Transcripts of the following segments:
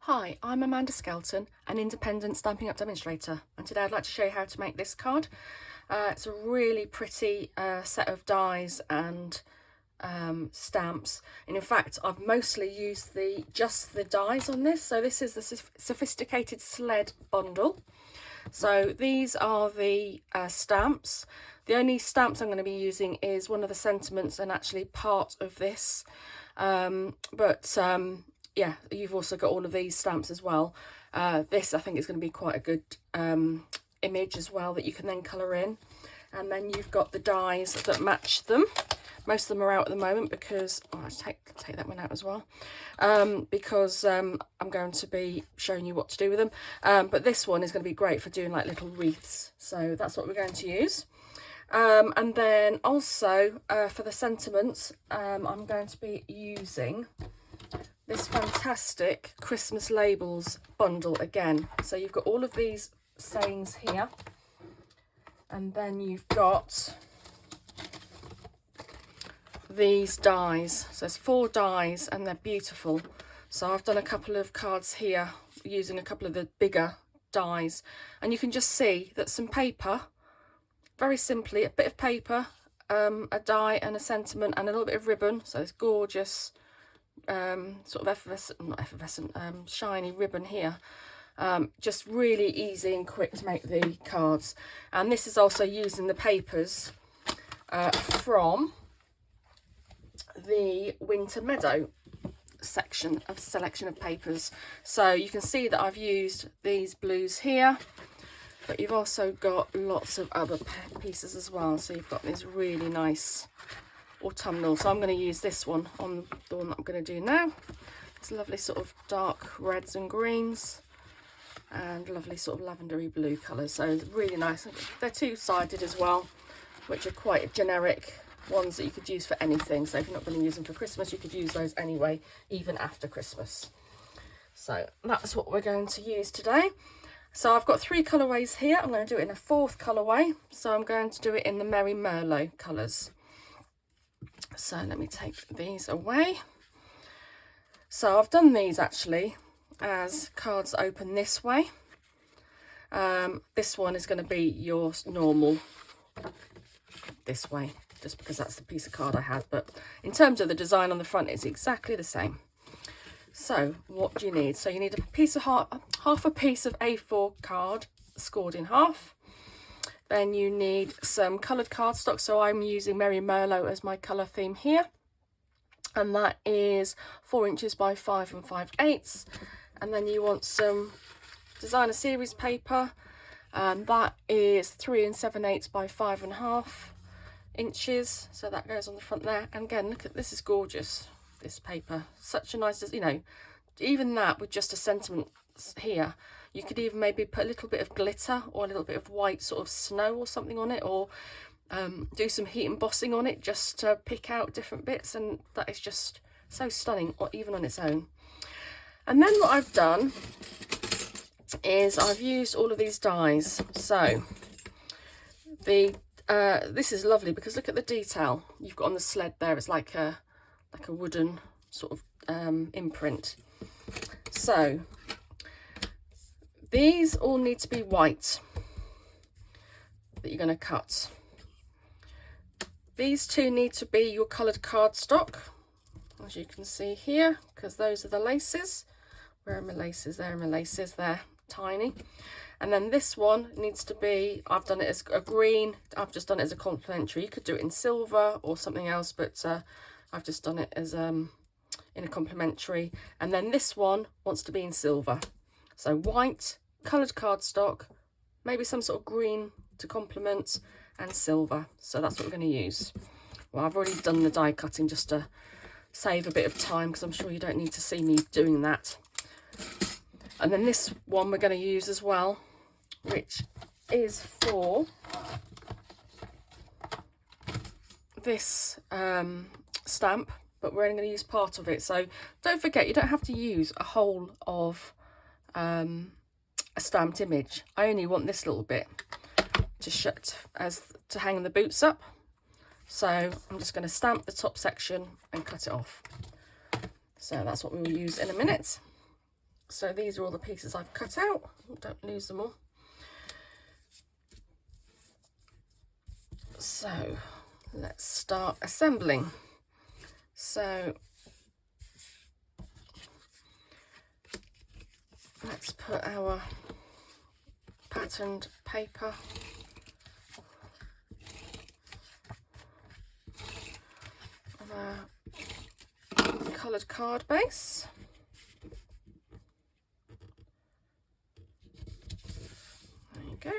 Hi, I'm Amanda Skelton, an independent Stampin' Up! Demonstrator, and today I'd like to show you how to make this card. It's a really pretty set of dies and stamps, and in fact I've mostly used just the dies on this. So this is the Sophisticated Sled bundle. So these are the stamps. The only stamps I'm going to be using is one of the sentiments and actually part of this, yeah, you've also got all of these stamps as well. This I think is going to be quite a good image as well that you can then colour in. And then you've got the dies that match them. Most of them are out at the moment because I'll take that one out as well, because I'm going to be showing you what to do with them. But this one is going to be great for doing like little wreaths. So that's what we're going to use. And then also for the sentiments, I'm going to be using this fantastic Christmas labels bundle again. So you've got all of these sayings here, and then you've got these dies. So there's 4 dies and they're beautiful. So I've done a couple of cards here using a couple of the bigger dies, and you can just see that some paper, very simply a bit of paper, a die and a sentiment and a little bit of ribbon. So it's gorgeous sort of effervescent, shiny ribbon here. Just really easy and quick to make the cards. And this is also using the papers from the Winter Meadow selection of papers. So you can see that I've used these blues here, but you've also got lots of other pieces as well. So you've got these really nice autumnal. So I'm going to use this one on the one that I'm going to do now. It's lovely sort of dark reds and greens and lovely sort of lavendery blue colours. So really nice. They're two-sided as well, which are quite generic ones that you could use for anything. So if you're not going to use them for Christmas, you could use those anyway, even after Christmas. So that's what we're going to use today. So I've got 3 colourways here. I'm going to do it in a 4th colourway. So I'm going to do it in the Merry Merlot colours. So let me take these away. So I've done these actually as cards open this way. This one is going to be your normal this way, just because that's the piece of card I had. But in terms of the design on the front, it's exactly the same. So what do you need? So you need a piece of half a piece of A4 card scored in half. Then you need some coloured cardstock. So I'm using Merry Merlot as my colour theme here. And that is 4 inches by 5 5/8. And then you want some designer series paper. And that is 3 7/8 by 5.5 inches. So that goes on the front there. And again, look at this, is gorgeous, this paper. Such a nice, you know, even that with just a sentiment here. You could even maybe put a little bit of glitter or a little bit of white sort of snow or something on it, or do some heat embossing on it just to pick out different bits, and that is just so stunning, or even on its own. And then what I've done is I've used all of these dies. So this is lovely because look at the detail you've got on the sled there. It's like a wooden sort of imprint. So these all need to be white that you're going to cut. These 2 need to be your coloured cardstock, as you can see here, because those are the laces. Where are my laces? There are my laces. They're tiny. And then this one needs to be, I've done it as a green. I've just done it as a complementary. You could do it in silver or something else, but I've just done it as in a complementary. And then this one wants to be in silver. So white, coloured cardstock, maybe some sort of green to complement, and silver. So that's what we're going to use. Well, I've already done the die cutting just to save a bit of time, because I'm sure you don't need to see me doing that. And then this one we're going to use as well, which is for this stamp, but we're only going to use part of it. So don't forget, you don't have to use a whole of a stamped image. I only want this little bit to hang the boots up. So I'm just going to stamp the top section and cut it off. So that's what we will use in a minute. So these are all the pieces I've cut out. Don't lose them all. So let's start assembling. So let's put our patterned paper on our coloured card base. There you go.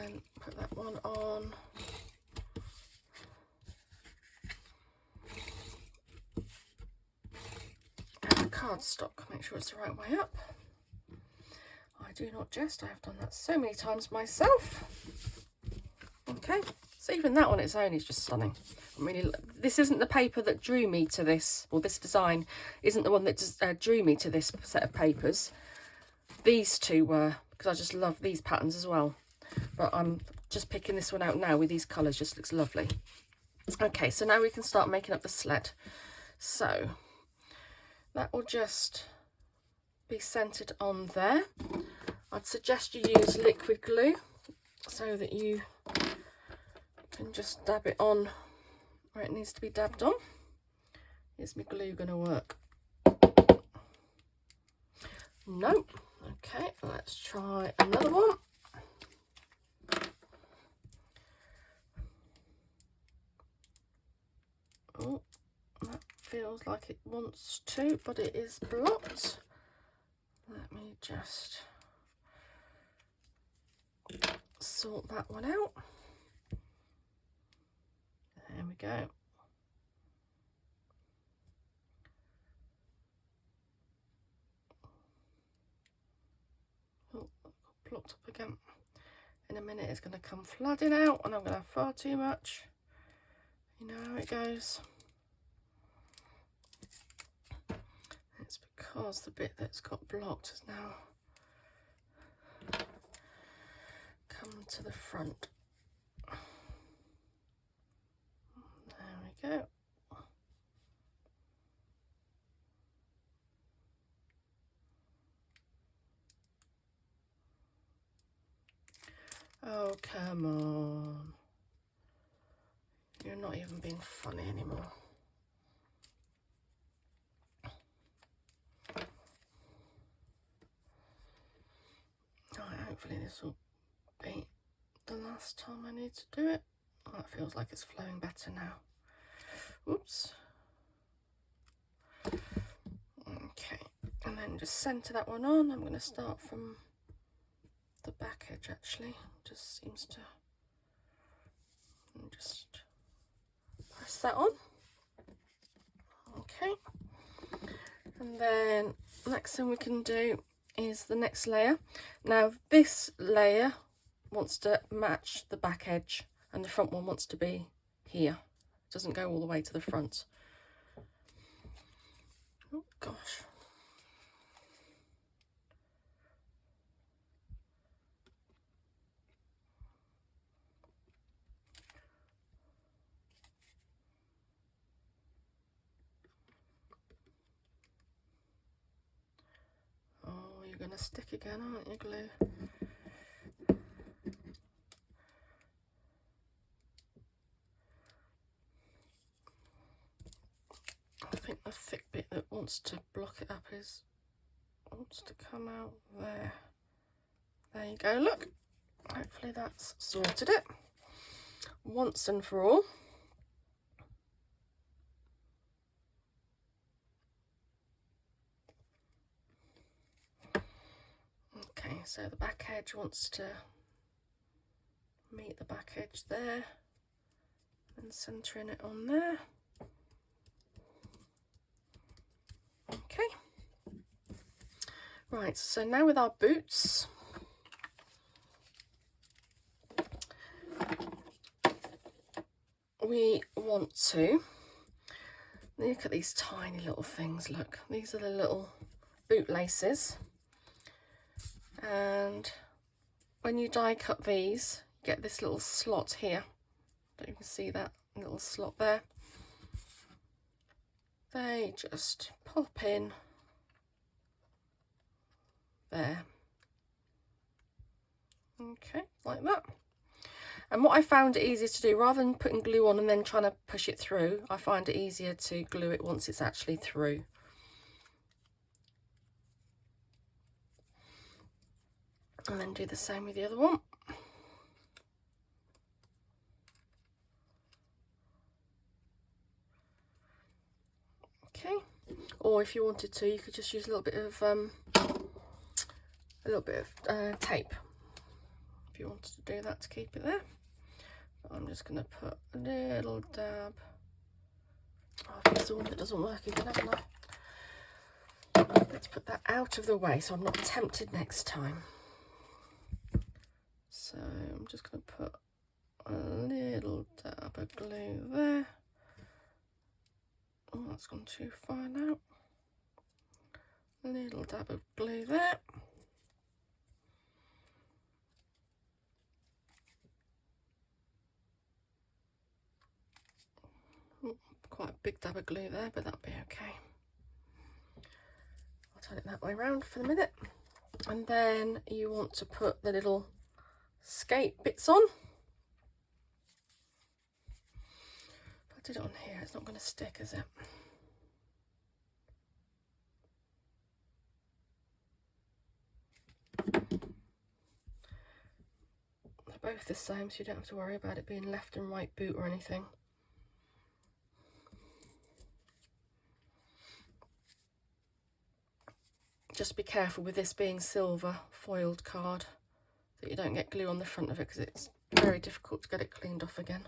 And put that one on. And cardstock, make sure it's the right way up. I do not jest, I have done that so many times myself. Okay, so even that on its own is just stunning. I mean, this isn't the paper that drew me to this, or this design isn't the one that just, drew me to this set of papers. These two were, because I just love these patterns as well. But I'm just picking this one out now with these colours, just looks lovely. Okay, so now we can start making up the sled. So that will just be centred on there. I'd suggest you use liquid glue so that you can just dab it on where it needs to be dabbed on. Is my glue going to work? Nope. Okay, let's try another one. Oh, that feels like it wants to, but it is blocked. Let me just sort that one out. There we go. Oh, blocked up again. In a minute it's going to come flooding out and I'm going to have far too much. You know how it goes. It's because the bit that's got blocked has now come to the front. There we go. Oh, come on. You're not even being funny anymore. Alright, hopefully this will be the last time I need to do it. Oh, it feels like it's flowing better now. Oops. Okay, and then just centre that one on. I'm going to start from the back edge actually. Just seems to. And just press that on. Okay. And then next thing we can do is the next layer. Now this layer wants to match the back edge and the front one wants to be here. It doesn't go all the way to the front. Oh gosh. Oh, you're going to stick again, aren't you, glue? I think the thick bit that wants to block it up wants to come out there. There you go, look. Hopefully that's sorted it once and for all. Okay, so the back edge wants to meet the back edge there and centering it on there. Okay. Right, so now with our boots, we want to look at these tiny little things. Look, these are the little boot laces, and when you die cut these, you get this little slot here. Don't you can see that little slot there? They just pop in there. Okay, like that. And what I found it easier to do, rather than putting glue on and then trying to push it through, I find it easier to glue it once it's actually through. And then do the same with the other one. Okay, or if you wanted to, you could just use a little bit of tape if you wanted to do that to keep it there. But I'm just going to put a little dab. Oh, I've used the one that doesn't work again, haven't I? Let's put that out of the way so I'm not tempted next time. So I'm just going to put a little dab of glue there. Oh, that's gone too far now. A little dab of glue there. Oh, quite a big dab of glue there, but that'll be okay. I'll turn it that way around for the minute. And then you want to put the little skate bits on. If I did it on here, it's not going to stick, is it? They're both the same, so you don't have to worry about it being left and right boot or anything. Just be careful with this being silver foiled card that you don't get glue on the front of it, because it's very difficult to get it cleaned off again.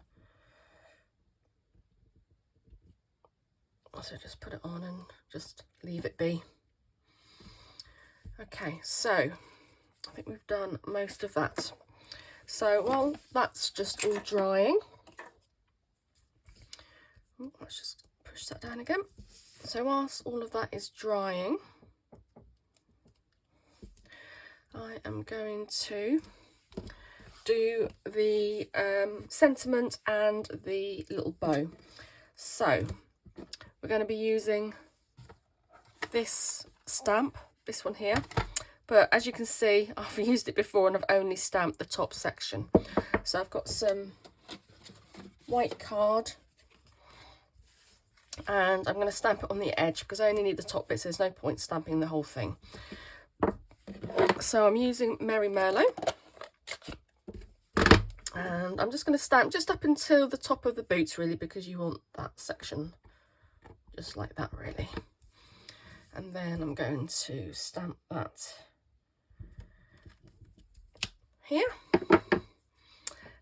So just put it on and just leave it be. Okay, so I think we've done most of that. So while that's just all drying, let's just push that down again. So whilst all of that is drying, I am going to do the sentiment and the little bow. So we're going to be using this stamp, this one here, but as you can see, I've used it before and I've only stamped the top section. So I've got some white card and I'm going to stamp it on the edge because I only need the top bit, so there's no point stamping the whole thing. So I'm using Merry Merlot, and I'm just going to stamp just up until the top of the boots, really, because you want that section just like that, really. And then I'm going to stamp that here.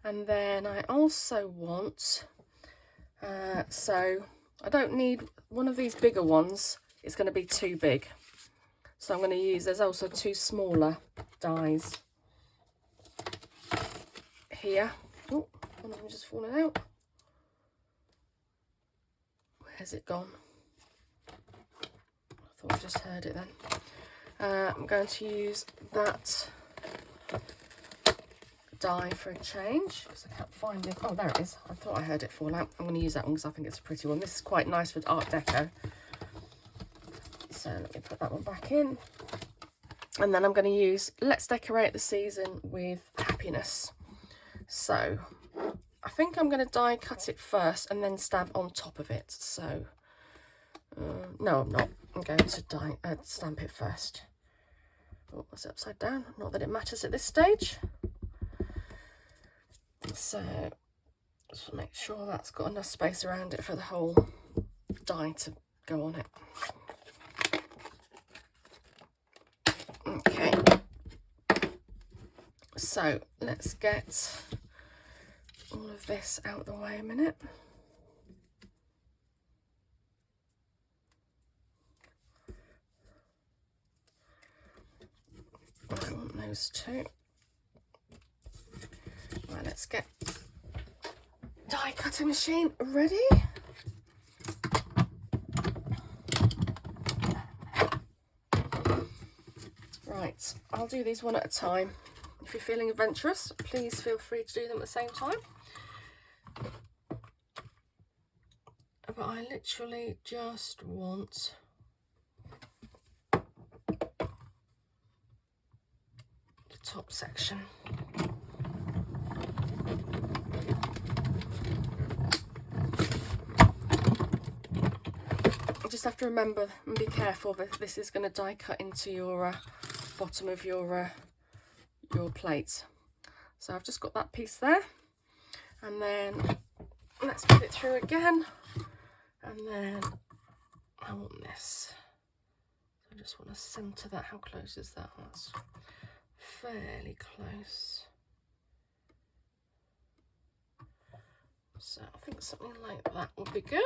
And then I also want, so I don't need one of these bigger ones, it's going to be too big. So I'm going to use, there's also two smaller dies here. Oh, one of them just fallen out. Where's it gone? I thought I just heard it then. I'm going to use that die for a change because I can't find it. Oh, there it is. I thought I heard it fall out. I'm going to use that one because I think it's a pretty one. This is quite nice for Art Deco. So let me put that one back in. And then I'm going to use Let's Decorate the Season with Happiness. So I think I'm going to die cut it first and then stamp on top of it. So no, I'm not. I'm going to stamp it first. Oh, it's upside down. Not that it matters at this stage. So just make sure that's got enough space around it for the whole die to go on it. Okay, so let's get all of this out of the way a minute. I want those two. Right, let's get die cutting machine ready. Right, I'll do these one at a time. If you're feeling adventurous, please feel free to do them at the same time. But I literally just want top section. You just have to remember and be careful that this is going to die cut into your bottom of your plate. So I've just got that piece there, and then let's put it through again, and then I want this. I just want to centre that. How close is that? That's fairly close. So I think something like that would be good.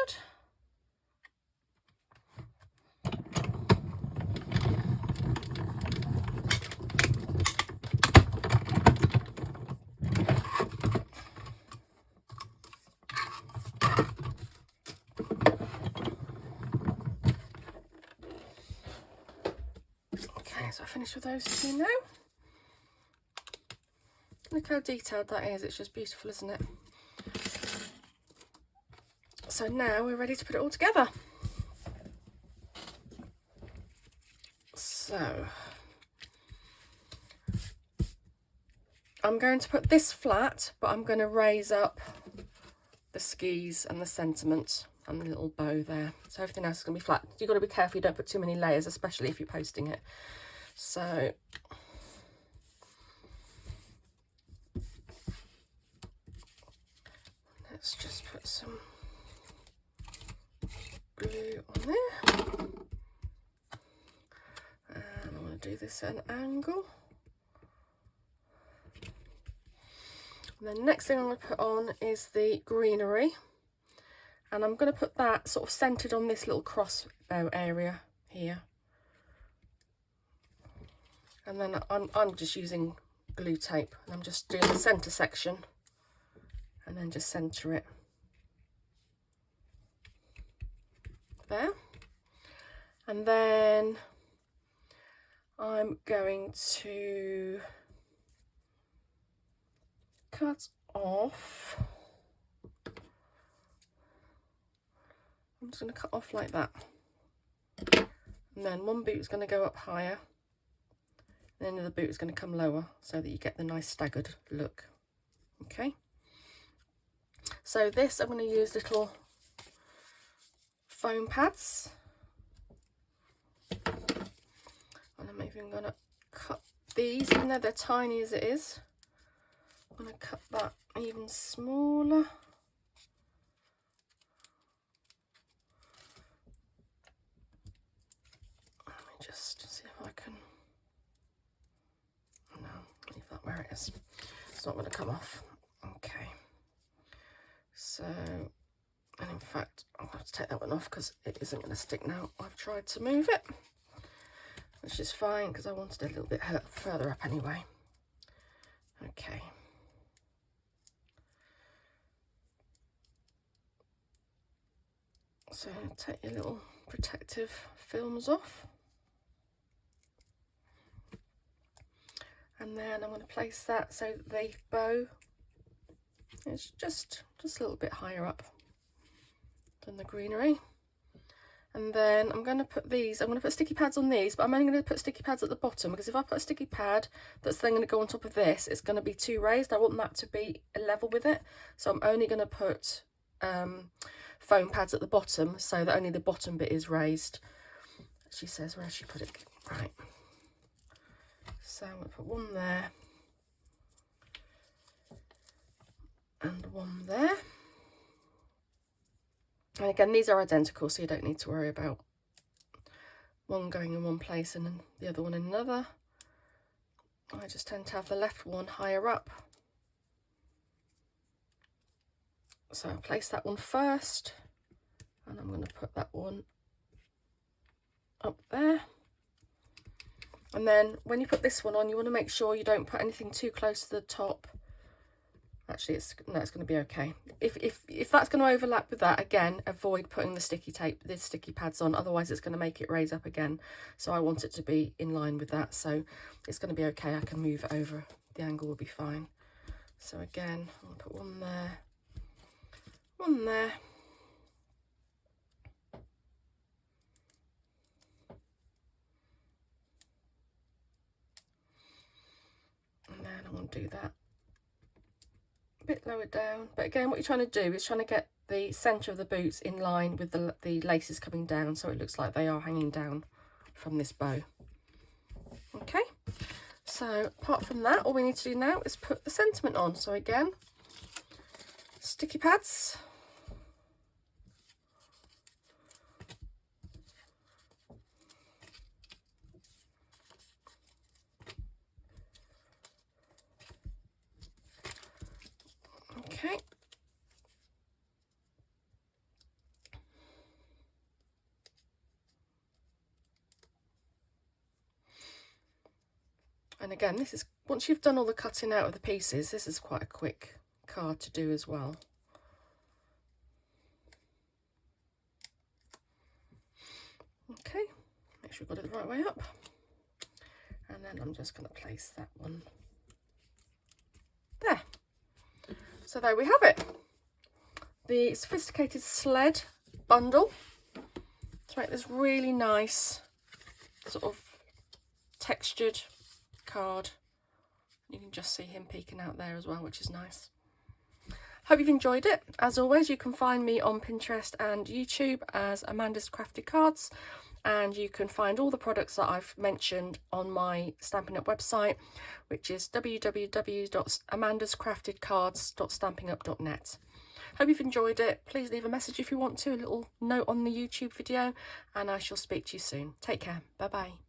Okay, so I finished with those two now. Look how detailed that is. It's just beautiful, isn't it? So now we're ready to put it all together. So I'm going to put this flat, but I'm going to raise up the skis and the sentiment and the little bow there. So everything else is going to be flat. You've got to be careful you don't put too many layers, especially if you're posting it. So let's just put some glue on there. And I'm going to do this at an angle. And the next thing I'm going to put on is the greenery. And I'm going to put that sort of centered on this little crossbow area here. And then I'm just using glue tape, and I'm just doing the center section and then just center it there. And then I'm going to cut off. I'm just going to cut off like that. And then one boot is going to go up higher, and then the other boot is going to come lower, so that you get the nice staggered look. Okay. So this, I'm going to use little foam pads. And I'm even going to cut these, even though they're tiny as it is. I'm going to cut that even smaller. Let me just see if I can... No, leave that where it is. It's not going to come off. Okay. So, and in fact, I'll have to take that one off because it isn't going to stick now. I've tried to move it, which is fine because I wanted it a little bit further up anyway. Okay. So take your little protective films off. And then I'm going to place that so the bow is just a little bit higher up than the greenery. And then I'm going to put these, I'm going to put sticky pads on these, but I'm only going to put sticky pads at the bottom, because if I put a sticky pad that's then going to go on top of this, it's going to be too raised. I want that to be level with it. So I'm only going to put foam pads at the bottom, so that only the bottom bit is raised. She says, where she put it? Right. So I'm going to put one there. And one there. And again, these are identical, so you don't need to worry about one going in one place and then the other one in another. I just tend to have the left one higher up. So I'll place that one first, and I'm going to put that one up there. And then when you put this one on, you want to make sure you don't put anything too close to the top. Actually, it's going to be okay. If that's going to overlap with that, again, avoid putting the sticky pads on. Otherwise, it's going to make it raise up again. So I want it to be in line with that. So it's going to be okay. I can move it over. The angle will be fine. So again, I'll put one there, one there. do that. A bit lower down. But again, what you're trying to do is trying to get the centre of the boots in line with the laces coming down, so it looks like they are hanging down from this bow. Okay, so apart from that, all we need to do now is put the sentiment on. So again, sticky pads. Okay. And again, this is, once you've done all the cutting out of the pieces, this is quite a quick card to do as well. Okay, make sure we've got it the right way up. And then I'm just going to place that one there. So there we have it. The Sophisticated Sled bundle to make this really nice sort of textured card. You can just see him peeking out there as well, which is nice. Hope you've enjoyed it. As always, you can find me on Pinterest and YouTube as Amanda's Crafted Cards, and you can find all the products that I've mentioned on my Stampin' Up website, which is www.amandascraftedcards.stampinup.net. Hope you've enjoyed it. Please leave a message if you want to, a little note on the YouTube video, and I shall speak to you soon. Take care. Bye bye.